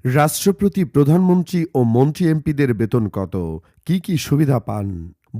রাষ্ট্রপতি, প্রধানমন্ত্রী ও মন্ত্রী এমপিদের বেতন কত? কি কি সুবিধা পান?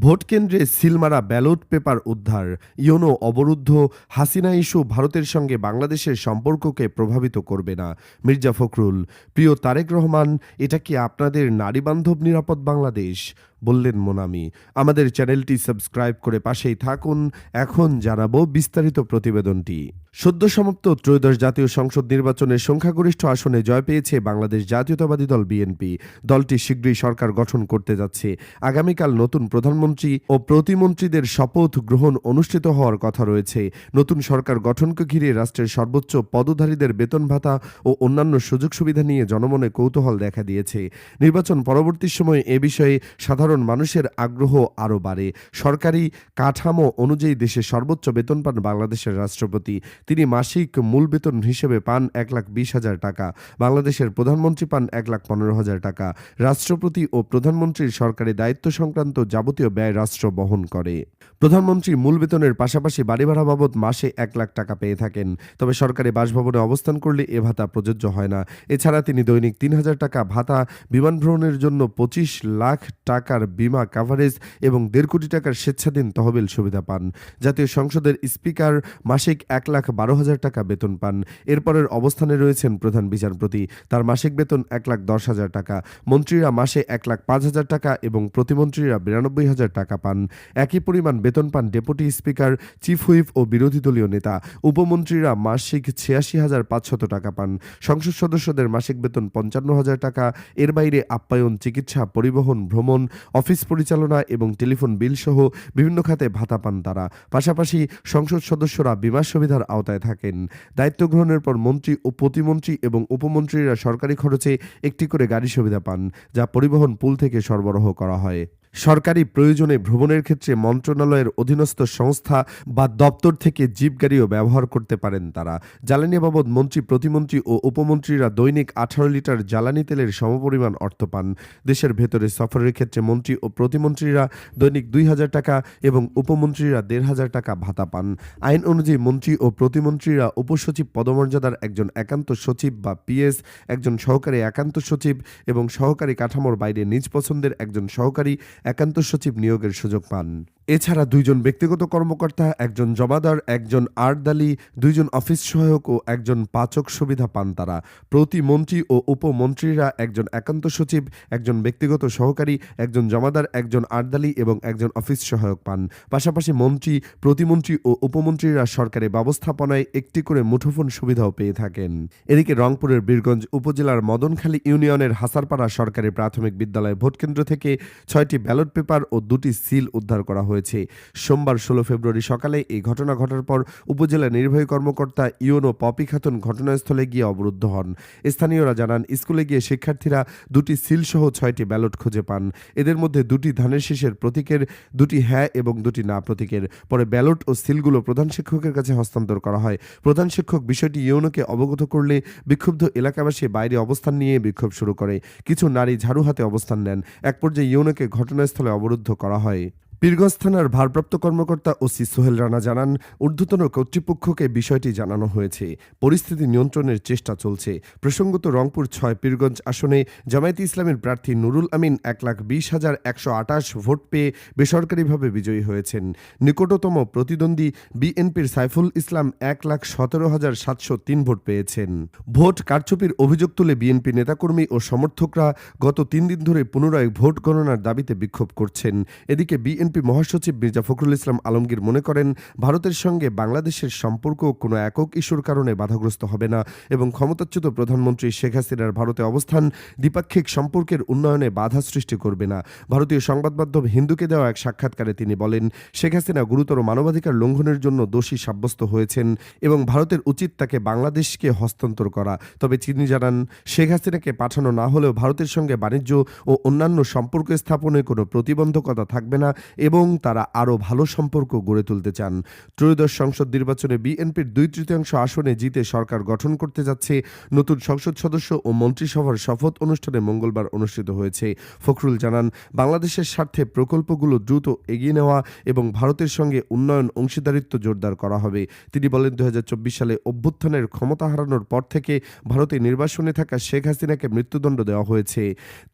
ভোট কেন্দ্রে সিলমারা ব্যালট পেপার উদ্ধার, ইয়োনো অবরুদ্ধ, হাসিনা ইস্যু ভারতের সঙ্গে বাংলাদেশের সম্পর্ককে প্রভাবিত করবে না। মির্জা ফখরুল, প্রিয় তারেক রহমান, এটা কি আপনাদের নারীবান্ধব নিরাপদ বাংলাদেশ? বললেন মোনামি। আমাদের চ্যানেলটি সাবস্ক্রাইব করে পাশেই থাকুন। এখন জানাবো বিস্তারিত প্রতিবেদনটি। সদ্য সমাপ্ত ত্রয়োদশ জাতীয় সংসদ নির্বাচনের সংখ্যাগরিষ্ঠ আসনে জয় পেয়েছে বাংলাদেশ জাতীয়তাবাদী দল বিএনপি। দলটি শীঘ্রই সরকার গঠন করতে যাচ্ছে। আগামীকাল নতুন প্রধানমন্ত্রী ও প্রতিমন্ত্রীদের শপথ গ্রহণ অনুষ্ঠিত হওয়ার কথা রয়েছে। নতুন সরকার গঠনকে ঘিরে রাষ্ট্রের সর্বোচ্চ পদধারীদের বেতন ভাতা ও অন্যান্য সুযোগ সুবিধা নিয়ে জনমনে কৌতূহল দেখা দিয়েছে। নির্বাচন পরবর্তী সময়ে এ বিষয়ে সাধারণ মানুষের আগ্রহ আরও বাড়ে। সরকারি কাঠামো অনুযায়ী দেশে সর্বোচ্চ বেতন পান বাংলাদেশের রাষ্ট্রপতি। তিনি মাসিক মূল বেতন হিসেবে পান 1,20,000 টাকা। বাংলাদেশের প্রধানমন্ত্রী পান 1,15,000 টাকা। রাষ্ট্রপতি ও প্রধানমন্ত্রীর সরকারি দায়িত্ব সংক্রান্ত যাবতীয় ব্যয় রাষ্ট্র বহন করে। প্রধানমন্ত্রী মূল বেতনের পাশাপাশি বাড়ি ভাড়া বাবদ মাসে 1 লাখ টাকা পেয়ে থাকেন। তবে সরকারি বাসভবনে অবস্থান করলে এ ভাতা প্রযোজ্য হয় না। এছাড়া তিনি দৈনিক 3,000 টাকা ভাতা, বিমান ভ্রমণের জন্য 25 লাখ টাকার বিমা কাভারেজ এবং 1.5 কোটি টাকার স্বেচ্ছাধীন তহবিল সুবিধা পান। জাতীয় সংসদের স্পিকার মাসিক 1,12,000 টাকা বেতন পান। এরপরের অবস্থানে রয়েছেন প্রধান বিচারপতি। তার মাসিক বেতন 1,10,000 টাকা। মন্ত্রীরা মাসে 1,05,000 টাকা এবং প্রতিমন্ত্রীরা 92,000 টাকা পান। একই পরিমাণ বেতন পান ডেপুটি স্পিকার, চিফ হুইপ ও বিরোধী দলীয় নেতা। উপমন্ত্রীরা মাসিক 86,500 টাকা পান। সংসদ সদস্যদের মাসিক বেতন 55,000 টাকা। এর বাইরে আপ্যায়ন, চিকিৎসা, পরিবহন, ভ্রমণ, অফিস পরিচালনা এবং টেলিফোন বিল সহ বিভিন্ন খাতে ভাতা পান তারা। পাশাপাশি সংসদ সদস্যরা বিমা সুবিধার আওতায় থাকেন। দায়িত্ব গ্রহণের পর মন্ত্রী ও প্রতিমন্ত্রী এবং উপমন্ত্রীরা সরকারি খরচে একটি করে গাড়ি সুবিধা পান, যা পরিবহন পুল থেকে সরবরাহ করা হয়। সরকারি প্রয়োজনে ভ্রমণের ক্ষেত্রে মন্ত্রণালয়ের অধীনস্থ সংস্থা বা দপ্তর থেকে জিপ গাড়িও ব্যবহার করতে পারেন তারা। জ্বালানি বাবদ মন্ত্রী, প্রতিমন্ত্রী ও উপমন্ত্রীরা দৈনিক 18 লিটার জ্বালানি তেলের সমপরিমাণ অর্থ পান। দেশের ভেতরে সফরের ক্ষেত্রে মন্ত্রী ও প্রতিমন্ত্রীরা দৈনিক 2,000 টাকা এবং উপমন্ত্রীরা 1,500 টাকা ভাতা পান। আইন অনুযায়ী মন্ত্রী ও প্রতিমন্ত্রীরা উপসচিব পদমর্যাদার একজন একান্ত সচিব বা পিএস, একজন সহকারী একান্ত সচিব এবং সহকারী কাঠামোর বাইরে নিজ পছন্দের একজন সহকারী একান্ত সচিব নিয়োগের সুযোগ পান। এছাড়া 2 জন ব্যক্তিগত কর্মকর্তা, একজন জমাদার, একজন আর্দালি, 2 জন অফিস সহায়ক ও একজন পাচক সুবিধা পান তারা। প্রতিমন্ত্রী ও উপমন্ত্রীরা একজন একান্ত সচিব, একজন ব্যক্তিগত সহকারী, একজন জমাদার, একজন আর্দালি এবং একজন অফিস সহায়ক পান। পাশাপাশি মন্ত্রী, প্রতিমন্ত্রী ও উপমন্ত্রীরা সরকারি ব্যবস্থাপনায় একটি করে মুঠোফোন সুবিধাও পেয়ে থাকেন। এদিকে রংপুরের বীরগঞ্জ উপজেলার মদনখালী ইউনিয়নের হাসারপাড়া সরকারি প্রাথমিক বিদ্যালয় ভোটকেন্দ্র থেকে 6টি ব্যালট পেপার ও 2টি সিল উদ্ধার করা হয়েছে। সোমবার 16 ফেব্রুয়ারি সকালে এই ঘটনা ঘটার পর উপজেলা নির্বাহী কর্মকর্তা ইউনো পপি খাতুন ঘটনাস্থলে গিয়ে অবরুদ্ধ হন। স্থানীয়রা জানান, স্কুলে গিয়ে শিক্ষার্থীরা 2টি সিল সহ 6টি ব্যালট খুঁজে পান। এদের মধ্যে 2টি ধানের শীষের প্রতীকের, 2টি হ্যাঁ এবং 2টি না প্রতীকের। পরে ব্যালট ও সিলগুলো প্রধান শিক্ষকের কাছে হস্তান্তর করা হয়। প্রধান শিক্ষক বিষয়টি ইউনোকে অবগত করলে বিক্ষুব্ধ এলাকাবাসী বাইরে অবস্থান নিয়ে বিক্ষোভ শুরু করে। কিছু নারী ঝাড়ু হাতে অবস্থান নেন। এক পর্যায়ে ইউনোকে ঘটনাস্থলে অবরুদ্ধ করা হয়। পীরগঞ্জ থানার ভারপ্রাপ্ত কর্মকর্তা ওসি সোহেল রানা জানান, ঊর্ধ্বতন কর্তৃপক্ষকে বিষয়টি জানানো হয়েছে। পরিস্থিতি নিয়ন্ত্রণের চেষ্টা চলছে। প্রসঙ্গত, রংপুর 6 পীরগঞ্জ আসনে জামায়াতে ইসলামের প্রার্থী নুরুল আমিন 1,20,128 ভোট পেয়ে বেসরকারিভাবে বিজয়ী হয়েছেন। নিকটতম প্রতিদ্বন্দ্বী বিএনপির সাইফুল ইসলাম 1,17,703 ভোট পেয়েছেন। ভোট কারচুপির অভিযোগ তুলে বিএনপি নেতাকর্মী ও সমর্থকরা গত 3 দিন ধরে পুনরায় ভোট গণনার দাবিতে বিক্ষোভ করছেন। এদিকে বিএনপি মহাসচিব মির্জা ফখরুল ইসলাম আলমগীর মনে করেন, ভারতের সঙ্গে বাংলাদেশের সম্পর্ক কোনো একক ইস্যুর কারণে বাধাগ্রস্ত হবে না এবং ক্ষমতাচ্যুত প্রধানমন্ত্রী শেখ হাসিনার ভারতে অবস্থান দ্বিপাক্ষিক সম্পর্কের উন্নয়নে বাধা সৃষ্টি করবে না। ভারতীয় সংবাদ মাধ্যম হিন্দুকে দেওয়া এক সাক্ষাৎকারে তিনি বলেন, শেখ হাসিনা গুরুতর মানবাধিকার লঙ্ঘনের জন্য দোষী সাব্যস্ত হয়েছেন এবং ভারতের উচিত তাকে বাংলাদেশকে হস্তান্তর করা। তবে তিনি জানান, শেখ হাসিনাকে পাঠানো না হলেও ভারতের সঙ্গে বাণিজ্য ও অন্যান্য সম্পর্ক স্থাপনে কোনো প্রতিবন্ধকতা থাকবে না এবং তারা আরও ভালো সম্পর্ক গড়ে তুলতে চান। ত্রয়োদশ সংসদ নির্বাচনে বিএনপির 2/3 আসনে জিতে সরকার গঠন করতে যাচ্ছে। নতুন সংসদ সদস্য ও মন্ত্রিসভার শপথ অনুষ্ঠানে মঙ্গলবার অনুষ্ঠিত হয়েছে। ফখরুল জানান, বাংলাদেশের স্বার্থে প্রকল্পগুলো দ্রুত এগিয়ে নেওয়া এবং ভারতের সঙ্গে উন্নয়ন অংশীদারিত্ব জোরদার করা হবে। তিনি বলেন, 2024 সালে অভ্যুত্থানের ক্ষমতা হারানোর পর থেকে ভারতে নির্বাসনে থাকা শেখ হাসিনাকে মৃত্যুদণ্ড দেওয়া হয়েছে।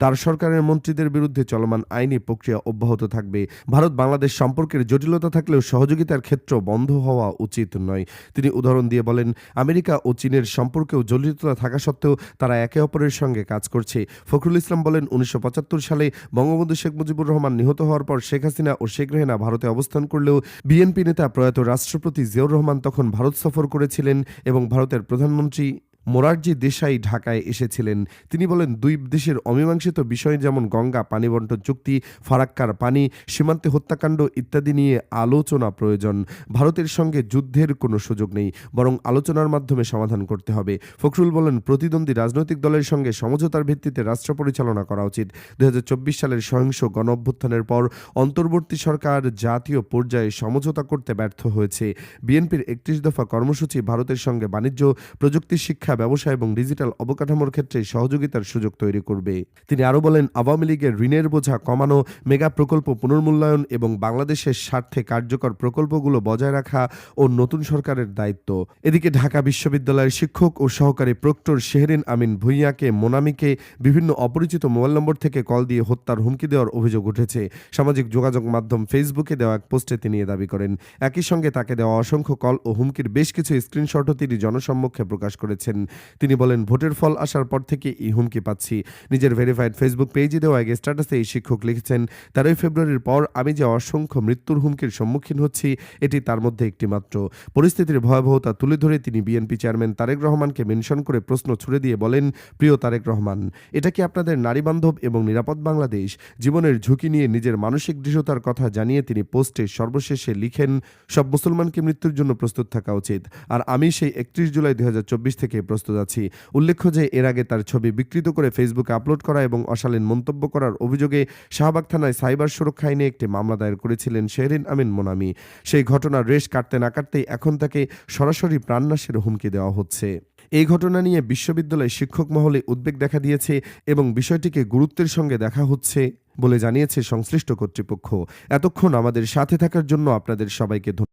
তার সরকারের মন্ত্রীদের বিরুদ্ধে চলমান আইনি প্রক্রিয়া অব্যাহত থাকবে। ভারত বাংলাদেশ সম্পর্কের জটিলতা থাকলেও সহযোগিতার ক্ষেত্র বন্ধ হওয়া উচিত নয়। তিনি উদাহরণ দিয়ে বলেন, আমেরিকা ও চীনের সম্পর্কেও জটিলতা থাকা সত্ত্বেও তারা একে অপরের সঙ্গে কাজ করছে। ফখরুল ইসলাম বলেন, 1975 সালে বঙ্গবন্ধু শেখ মুজিবুর রহমান নিহত হওয়ার পর শেখ হাসিনা ও শেখ রেহানা ভারতে অবস্থান করলেও বিএনপি নেতা প্রয়াত রাষ্ট্রপতি জিয়াউর রহমান তখন ভারত সফর করেছিলেন এবং ভারতের প্রধানমন্ত্রী মোরারজি দেশাই ঢাকায় এসেছিলেন। তিনি বলেন, দুই দেশের অমীমাংসিত বিষয় যেমন গঙ্গা পানি বন্টন চুক্তি, ফারাক্কার পানি, সীমান্তে হত্যাকাণ্ড ইত্যাদি নিয়ে আলোচনা প্রয়োজন। ভারতের সঙ্গে যুদ্ধের কোনো সুযোগ নেই, বরং আলোচনার মাধ্যমে সমাধান করতে হবে। ফখরুল বলেন, প্রতিদ্বন্দ্বী রাজনৈতিক দলের সঙ্গে সমঝোতার ভিত্তিতে রাষ্ট্র পরিচালনা করা উচিত। 2024 সালের সহিংস গণঅভ্যুত্থানের পর অন্তর্বর্তী সরকার জাতীয় পর্যায়ে সমঝোতা করতে ব্যর্থ হয়েছে। বিএনপির 31 দফা কর্মসূচি ভারতের সঙ্গে বাণিজ্য, প্রযুক্তি, শিক্ষা, ব্যবসা এবং ডিজিটাল অবকাঠামোর ক্ষেত্রে সহযোগিতার সুযোগ তৈরি করবে। তিনি আরও বলেন, আওয়ামী লীগের ঋণের বোঝা কমানো, মেগা প্রকল্প পুনর্মূল্যায়ন এবং বাংলাদেশের স্বার্থে কার্যকর প্রকল্পগুলো বজায় রাখা ও নতুন সরকারের দায়িত্ব। এদিকে ঢাকা বিশ্ববিদ্যালয়ের শিক্ষক ও সহকারী প্রক্টর শেহরিন আমিন ভূঁইয়াকে মোনামিকে বিভিন্ন অপরিচিত মোবাইল নম্বর থেকে কল দিয়ে হত্যার হুমকি দেওয়ার অভিযোগ উঠেছে। সামাজিক যোগাযোগ মাধ্যম ফেসবুকে দেওয়া এক পোস্টে তিনি এ দাবি করেন। একই সঙ্গে তাকে দেওয়া অসংখ্য কল ও হুমকির বেশ কিছু স্ক্রিনশটও তিনি জনসম্মুখে প্রকাশ করেছেন। তিনি বলেন, ভোটের ফল আসার পর থেকে এই হুমকি পাচ্ছি। নিজের ভেরিফাইড ফেসবুক পেজে দেওয়া এক স্ট্যাটাসে এই শিক্ষক লিখেছেন, 13 ফেব্রুয়ারির পর আমি যে অসংখ্য মৃত্যুর হুমকির সম্মুখীন হচ্ছি, এটি তার মধ্যে একটি মাত্র। পরিস্থিতির ভয়াবহতা তুলে ধরে তিনি বিএনপি চেয়ারম্যান তারেক রহমানকে মেনশন করে প্রশ্ন ছুড়ে দিয়ে বলেন, প্রিয় তারেক রহমান, এটা কি আপনাদের নারীবান্ধব এবং নিরাপদ বাংলাদেশ? জীবনের ঝুঁকি নিয়ে নিজের মানসিক দৃঢ়তার কথা জানিয়ে তিনি পোস্টে সর্বশেষে লিখেন, সব মুসলমানকে মৃত্যুর জন্য প্রস্তুত থাকা উচিত, আর আমি সেই 31 জুলাই 2024 থেকে প্রস্তুত আছি। উল্লেখ্য যে এর আগে তার ছবি বিকৃত করে ফেসবুকে আপলোড করা এবং অশালীন মন্তব্য করার অভিযোগে শাহবাগ থানায় সাইবার সুরক্ষা আইনে একটি মামলা দায়ের করেছিলেন শেহরিন আমিন মোনামি। সেই ঘটনার রেশ কাটতে না কাটতেই এখন তাকে সরাসরি প্রাণনাশের হুমকি দেওয়া হচ্ছে। এই ঘটনা নিয়ে বিশ্ববিদ্যালয় শিক্ষক মহলে উদ্বেগ দেখা দিয়েছে এবং বিষয়টিকে গুরুত্বের সঙ্গে দেখা হচ্ছে বলে জানিয়েছে সংশ্লিষ্ট কর্তৃপক্ষ। এতক্ষণ আমাদের সাথে থাকার জন্য আপনাদের সবাইকে ধন্যবাদ।